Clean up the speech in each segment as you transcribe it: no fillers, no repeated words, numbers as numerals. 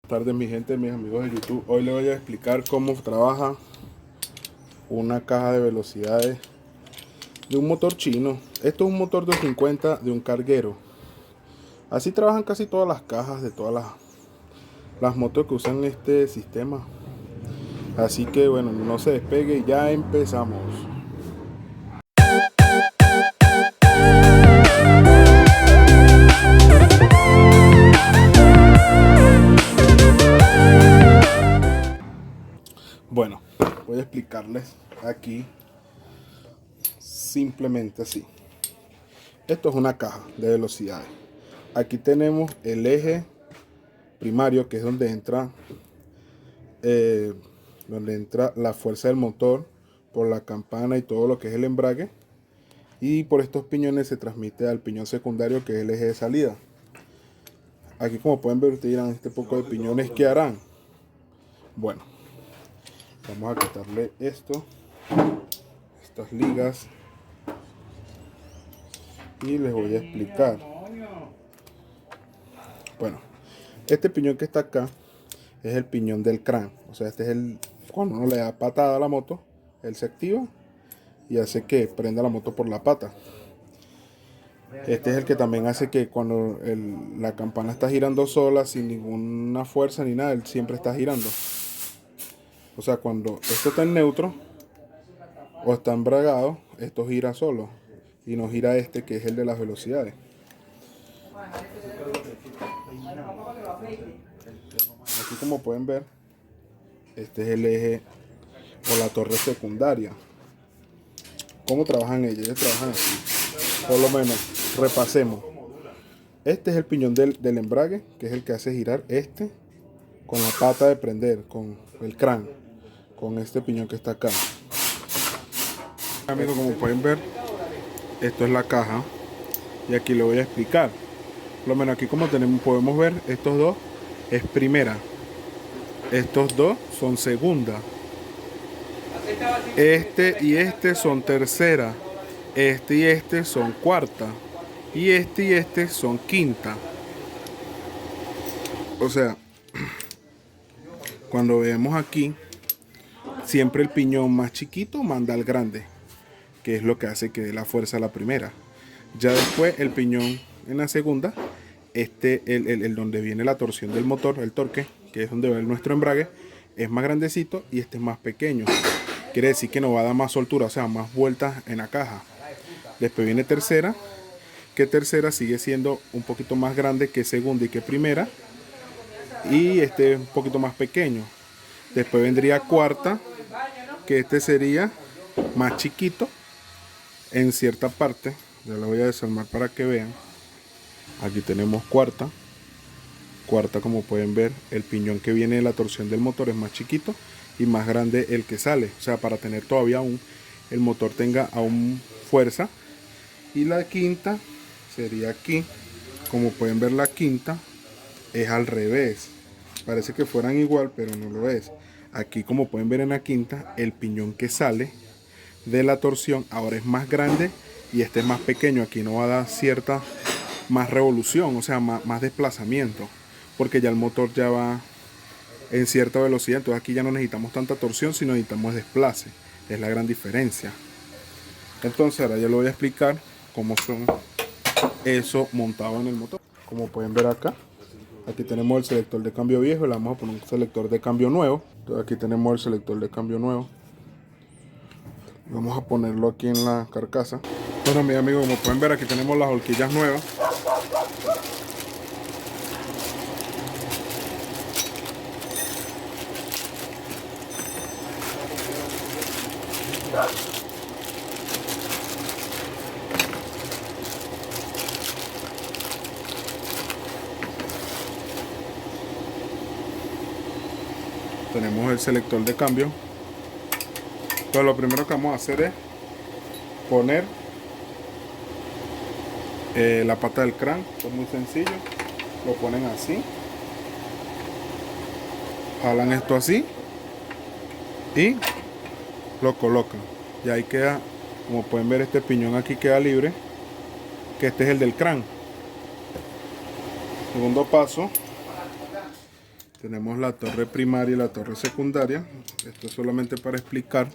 Tardes mi gente, mis amigos de YouTube. Hoy les voy a explicar cómo trabaja una caja de velocidades de un motor chino. Esto es un motor 250 de un carguero. Así trabajan casi todas las cajas de todas las motos que usan este sistema. Así que bueno, no se despegue, ya empezamos. Bueno, voy a explicarles aquí simplemente así. Esto es una caja de velocidades. Aquí tenemos el eje primario, que es donde entra la fuerza del motor por la campana y todo lo que es el embrague, y por estos piñones se transmite al piñón secundario, que es el eje de salida. Aquí, como pueden ver, ustedes dirán, este poco de piñones, ¿qué harán? Bueno, vamos a quitarle estas ligas, y les voy a explicar. Bueno, este piñón que está acá es el piñón del crank. O sea, este es cuando uno le da patada a la moto, él se activa y hace que prenda la moto por la pata. Este es el que también hace que cuando la campana está girando sola, sin ninguna fuerza ni nada, él siempre está girando. O sea, cuando esto está en neutro o está embragado, esto gira solo y no gira este, que es el de las velocidades. Aquí, como pueden ver, este es el eje o la torre secundaria. ¿Cómo trabajan ellos? Ellos trabajan así. Por lo menos, repasemos. Este es el piñón del embrague, que es el que hace girar este con la pata de prender, con el crank, con este piñón que está acá. Amigos, como pueden ver, esto es la caja y aquí lo voy a explicar. Por lo menos aquí, como podemos ver, estos dos es primera, estos dos son segunda, este y este son tercera, este y este son cuarta, y este son quinta. O sea, cuando vemos aquí, siempre el piñón más chiquito manda al grande, que es lo que hace que dé la fuerza a la primera. Ya después el piñón en la segunda, el donde viene la torsión del motor, el torque, que es donde va nuestro embrague, es más grandecito y este es más pequeño. Quiere decir que nos va a dar más soltura, o sea, más vueltas en la caja. Después viene tercera, que tercera sigue siendo un poquito más grande que segunda y que primera, y este es un poquito más pequeño. Después vendría cuarta, que este sería más chiquito en cierta parte. Ya lo voy a desarmar para que vean. Aquí tenemos cuarta. Cuarta, como pueden ver, el piñón que viene de la torsión del motor es más chiquito y más grande el que sale. O sea, para tener todavía el motor tenga aún fuerza. Y la quinta sería aquí. Como pueden ver, la quinta es al revés. Parece que fueran igual, pero no lo es. Aquí, como pueden ver en la quinta, el piñón que sale de la torsión ahora es más grande y este es más pequeño. Aquí no va a dar cierta más revolución, o sea, más desplazamiento, porque ya el motor ya va en cierta velocidad. Entonces aquí ya no necesitamos tanta torsión, sino necesitamos desplace. Es la gran diferencia. Entonces ahora yo le voy a explicar cómo son eso montado en el motor. Como pueden ver acá, aquí tenemos el selector de cambio viejo y le vamos a poner un selector de cambio nuevo. Entonces aquí tenemos el selector de cambio nuevo. Vamos a ponerlo aquí en la carcasa. Bueno, mis amigos, como pueden ver, aquí tenemos las horquillas nuevas. Tenemos el selector de cambio. Entonces lo primero que vamos a hacer es poner la pata del crank. Esto es muy sencillo. Lo ponen así, jalan esto así y lo colocan. Y ahí queda, como pueden ver, este piñón aquí queda libre, que este es el del crank. Segundo paso, Tenemos la torre primaria y la torre secundaria. Esto es solamente para explicar.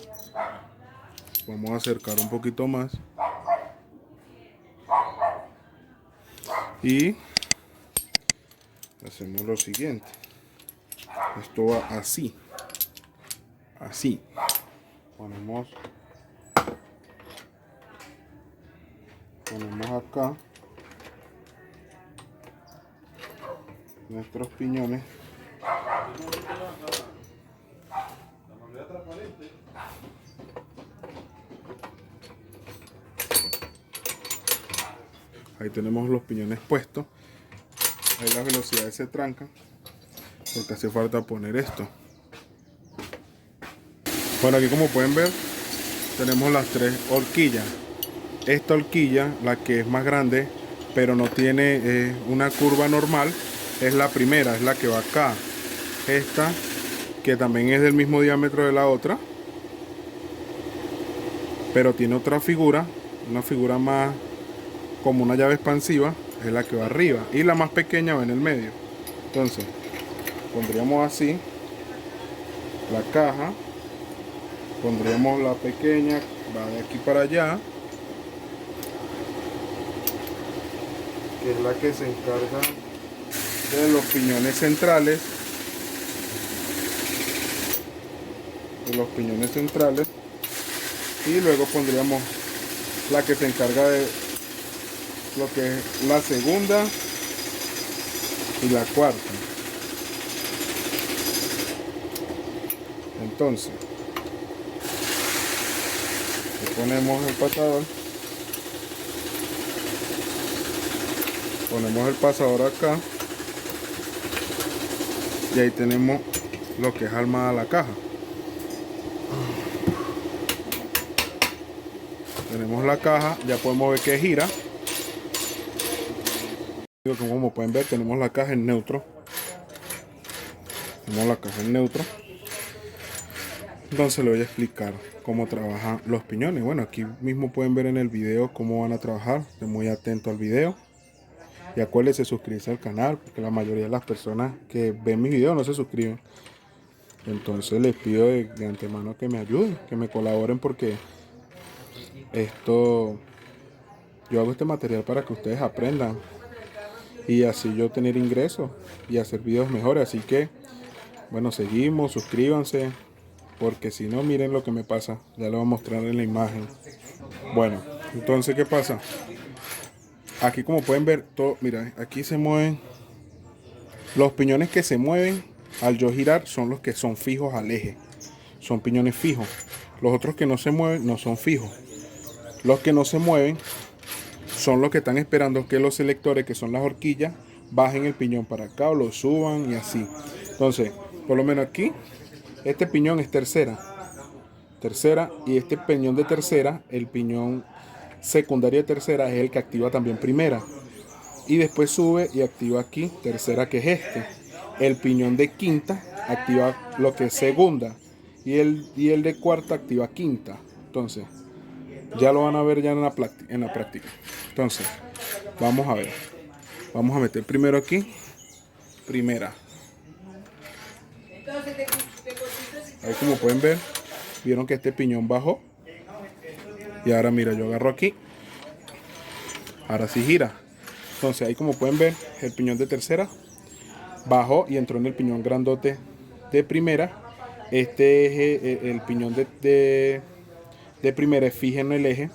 Vamos a acercar un poquito más. Y hacemos lo siguiente. Esto va así. Así. Ponemos acá nuestros piñones. Ahí tenemos los piñones puestos. Ahí las velocidades se trancan porque hace falta poner esto. Bueno, aquí como pueden ver tenemos las tres horquillas. Esta horquilla, la que es más grande pero no tiene una curva normal, es la primera, es la que va acá. Esta, que también es del mismo diámetro de la otra, pero tiene otra figura, una figura más como una llave expansiva, es la que va arriba, y la más pequeña va en el medio. Entonces pondríamos así la caja, pondríamos la pequeña, va de aquí para allá, que es la que se encarga de los piñones centrales, y luego pondríamos la que se encarga de lo que es la segunda y la cuarta. Entonces le ponemos el pasador, ponemos el pasador acá y ahí tenemos lo que es armada la caja. Tenemos la caja, ya podemos ver que gira. Como pueden ver, tenemos la caja en neutro. Entonces le voy a explicar cómo trabajan los piñones. Bueno, aquí mismo pueden ver en el video cómo van a trabajar. Estén muy atentos al video. Y acuérdense suscribirse al canal, porque la mayoría de las personas que ven mis videos no se suscriben. Entonces les pido de antemano que me ayuden, que me colaboren, porque yo hago este material para que ustedes aprendan y así yo tener ingresos y hacer videos mejores. Así que bueno, seguimos, suscríbanse, porque si no, miren lo que me pasa. Ya lo voy a mostrar en la imagen. Bueno, entonces ¿qué pasa? Aquí como pueden ver, todo, mira, aquí se mueven. Los piñones que se mueven al yo girar son los que son fijos al eje. Son piñones fijos. Los otros que no se mueven no son fijos. Los que no se mueven son los que están esperando que los selectores, que son las horquillas, bajen el piñón para acá o lo suban y así. Entonces, por lo menos aquí, este piñón es tercera, y este piñón de tercera, el piñón secundario de tercera, es el que activa también primera. Y después sube y activa aquí tercera, que es este. El piñón de quinta activa lo que es segunda. Y el de cuarta activa quinta. Entonces, ya lo van a ver ya en la práctica. Entonces, vamos a ver. Vamos a meter primero aquí, primera. Ahí como pueden ver, vieron que este piñón bajó. Y ahora mira, yo agarro aquí. Ahora sí gira. Entonces ahí como pueden ver, el piñón de tercera bajó y entró en el piñón grandote de primera. Este es el piñón de primera, es fijo en el eje,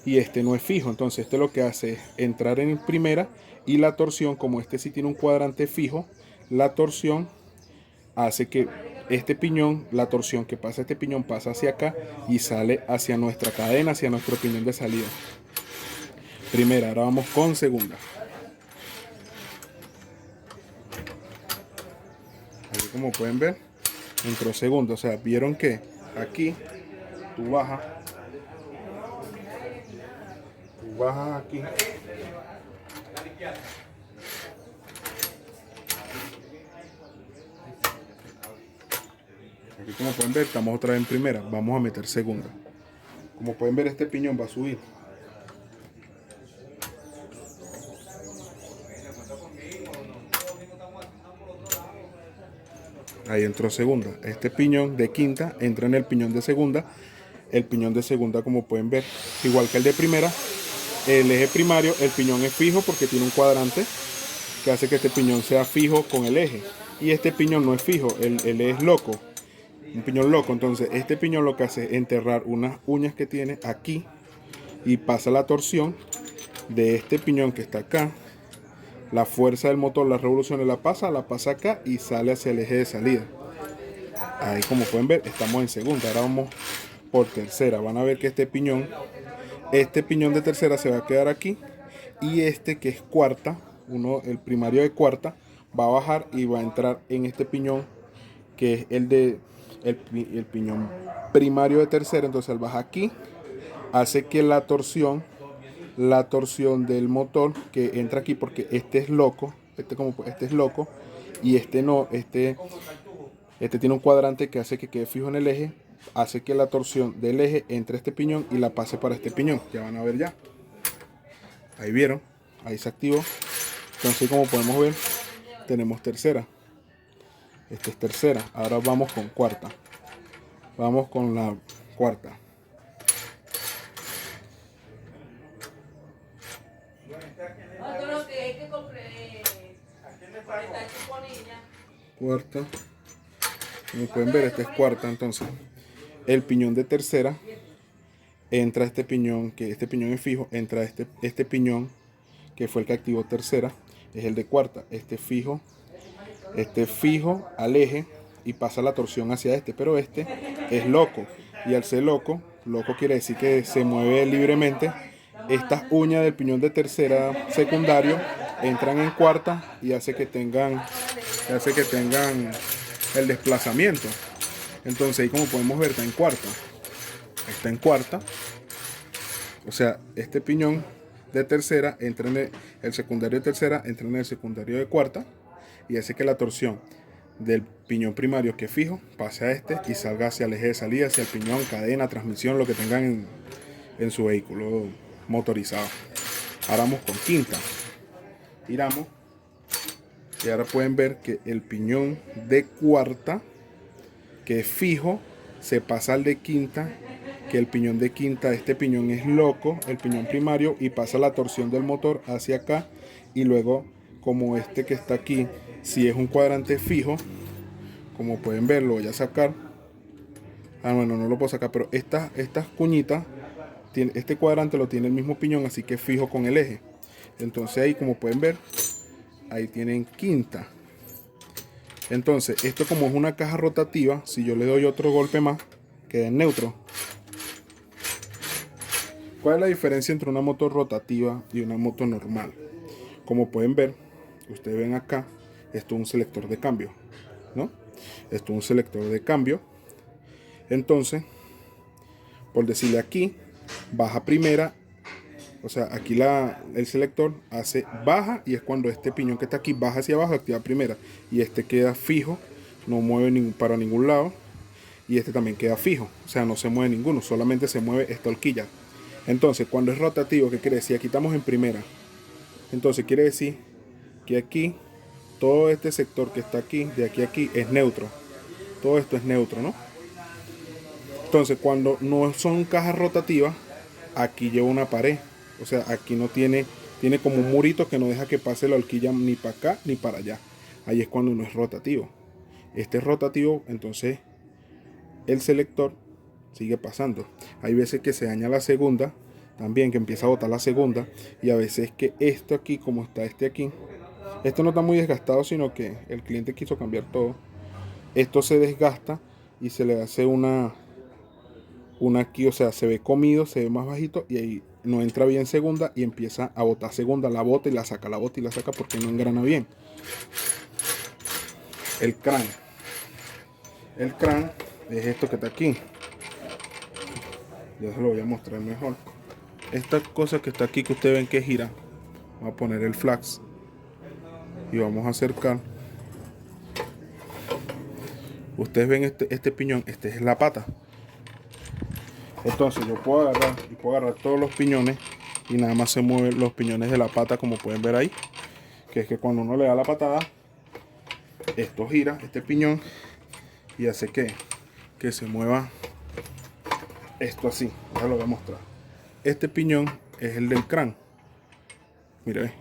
y este no es fijo. Entonces este lo que hace es entrar en primera, y la torsión, como este sí tiene un cuadrante fijo, la torsión hace que este piñón, la torsión que pasa este piñón pasa hacia acá y sale hacia nuestra cadena, hacia nuestro piñón de salida. Primera, ahora vamos con segunda. Aquí como pueden ver, entró segunda. O sea, vieron que aquí tú bajas aquí. Aquí como pueden ver, estamos otra vez en primera. Vamos a meter segunda. Como pueden ver, este piñón va a subir. Ahí entró segunda. Este piñón de quinta entra en el piñón de segunda. El piñón de segunda, como pueden ver, igual que el de primera, el eje primario, el piñón es fijo porque tiene un cuadrante que hace que este piñón sea fijo con el eje. Y este piñón no es fijo, el es loco, un piñón loco. Entonces este piñón lo que hace es enterrar unas uñas que tiene aquí y pasa la torsión de este piñón que está acá. La fuerza del motor, las revoluciones la pasa acá y sale hacia el eje de salida. Ahí, como pueden ver, estamos en segunda. Ahora vamos por tercera. Van a ver que este piñón de tercera se va a quedar aquí, y este que es cuarta, el primario de cuarta, va a bajar y va a entrar en este piñón que es el piñón primario de tercera. Entonces al bajar aquí hace que la torsión del motor que entra aquí, porque este es loco, este es loco y este no, este tiene un cuadrante que hace que quede fijo en el eje, hace que la torsión del eje entre este piñón y la pase para este piñón. Ya van a ver ya. Ahí vieron, ahí se activó. Entonces, como podemos ver, tenemos tercera. Esta es tercera. Ahora vamos con cuarta. Vamos con la cuarta. Cuarta. Como pueden ver, esta es cuarta. Entonces, el piñón de tercera entra este piñón, que este piñón es fijo, entra este piñón que fue el que activó tercera, es el de cuarta. Este fijo al eje y pasa la torsión hacia este, pero este es loco, y al ser loco quiere decir que se mueve libremente. Estas uñas del piñón de tercera secundario entran en cuarta y hace que tengan el desplazamiento. Entonces ahí, como podemos ver, está en cuarta. O sea, este piñón de tercera entra en el secundario de tercera, entra en el secundario de cuarta, y hace que la torsión del piñón primario, que es fijo, pase a este y salga hacia el eje de salida, hacia el piñón, cadena, transmisión, lo que tengan en su vehículo motorizado. Ahora vamos con quinta. Giramos y ahora pueden ver que el piñón de cuarta, que es fijo, se pasa al de quinta, que el piñón de quinta, este piñón es loco, el piñón primario, y pasa la torsión del motor hacia acá. Y luego, como este que está aquí, si es un cuadrante fijo, como pueden ver, lo voy a sacar. Bueno, no lo puedo sacar, pero estas cuñitas, este cuadrante lo tiene el mismo piñón, así que es fijo con el eje. Entonces ahí, como pueden ver, ahí tienen quinta. Entonces, esto, como es una caja rotativa, si yo le doy otro golpe más, queda en neutro. ¿Cuál es la diferencia entre una moto rotativa y una moto normal? Como pueden ver, ustedes ven acá, esto es un selector de cambio, ¿no? Esto es un selector de cambio. Entonces, por decirle aquí, baja primera, o sea, aquí el selector hace baja, y es cuando este piñón que está aquí baja hacia abajo, activa primera, y este queda fijo, no mueve para ningún lado, y este también queda fijo, o sea, no se mueve ninguno, solamente se mueve esta horquilla. Entonces, cuando es rotativo, ¿qué quiere decir? Aquí estamos en primera. Entonces, quiere decir que aquí, todo este sector que está aquí, de aquí a aquí, es neutro. Todo esto es neutro, ¿no? Entonces, cuando no son cajas rotativas, aquí lleva una pared. O sea, aquí no tiene como un murito que no deja que pase la horquilla ni para acá ni para allá. Ahí es cuando no es rotativo. Este es rotativo, entonces el selector sigue pasando. Hay veces que se daña la segunda, también que empieza a botar la segunda, y a veces que esto aquí, como está este aquí, esto no está muy desgastado, sino que el cliente quiso cambiar todo. Esto se desgasta y se le hace una aquí, o sea, se ve comido, se ve más bajito, y ahí no entra bien segunda y empieza a botar segunda, la bota y la saca, la bota y la saca, porque no engrana bien. El crank es esto que está aquí. Ya se lo voy a mostrar mejor. Esta cosa que está aquí, que ustedes ven que gira, vamos a poner el flax y vamos a acercar. Ustedes ven este piñón, este es la pata. Entonces yo puedo agarrar todos los piñones, y nada más se mueven los piñones de la pata, como pueden ver ahí, que es que cuando uno le da la patada, Esto gira, este piñón, y hace que se mueva esto así. Ya lo voy a mostrar. Este piñón es el del crán. Mira,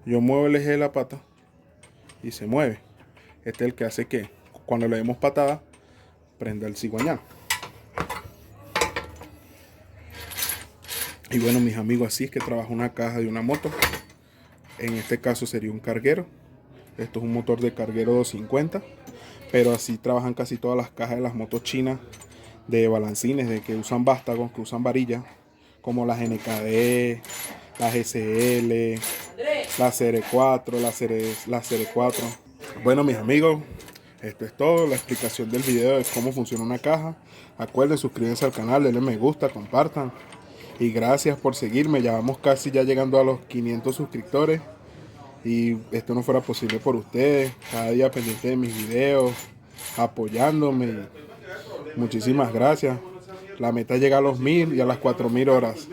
yo muevo el eje de la pata y se mueve. Este es el que hace que cuando le demos patada prenda el cigüeñal. Y bueno, mis amigos, así es que trabaja una caja de una moto. En este caso sería un carguero. Esto es un motor de carguero 250, pero así trabajan casi todas las cajas de las motos chinas de balancines, de que usan vástagos, que usan varillas, como las NKD, las SL, la CR4, la CR4. Bueno, mis amigos, esto es todo, la explicación del video de cómo funciona una caja. Acuerden suscribirse al canal, denle me gusta, compartan. Y gracias por seguirme, ya vamos casi ya llegando a los 500 suscriptores. Y esto no fuera posible por ustedes, cada día pendiente de mis videos, apoyándome. Muchísimas gracias. La meta llega a los 1000 y a las 4000 horas.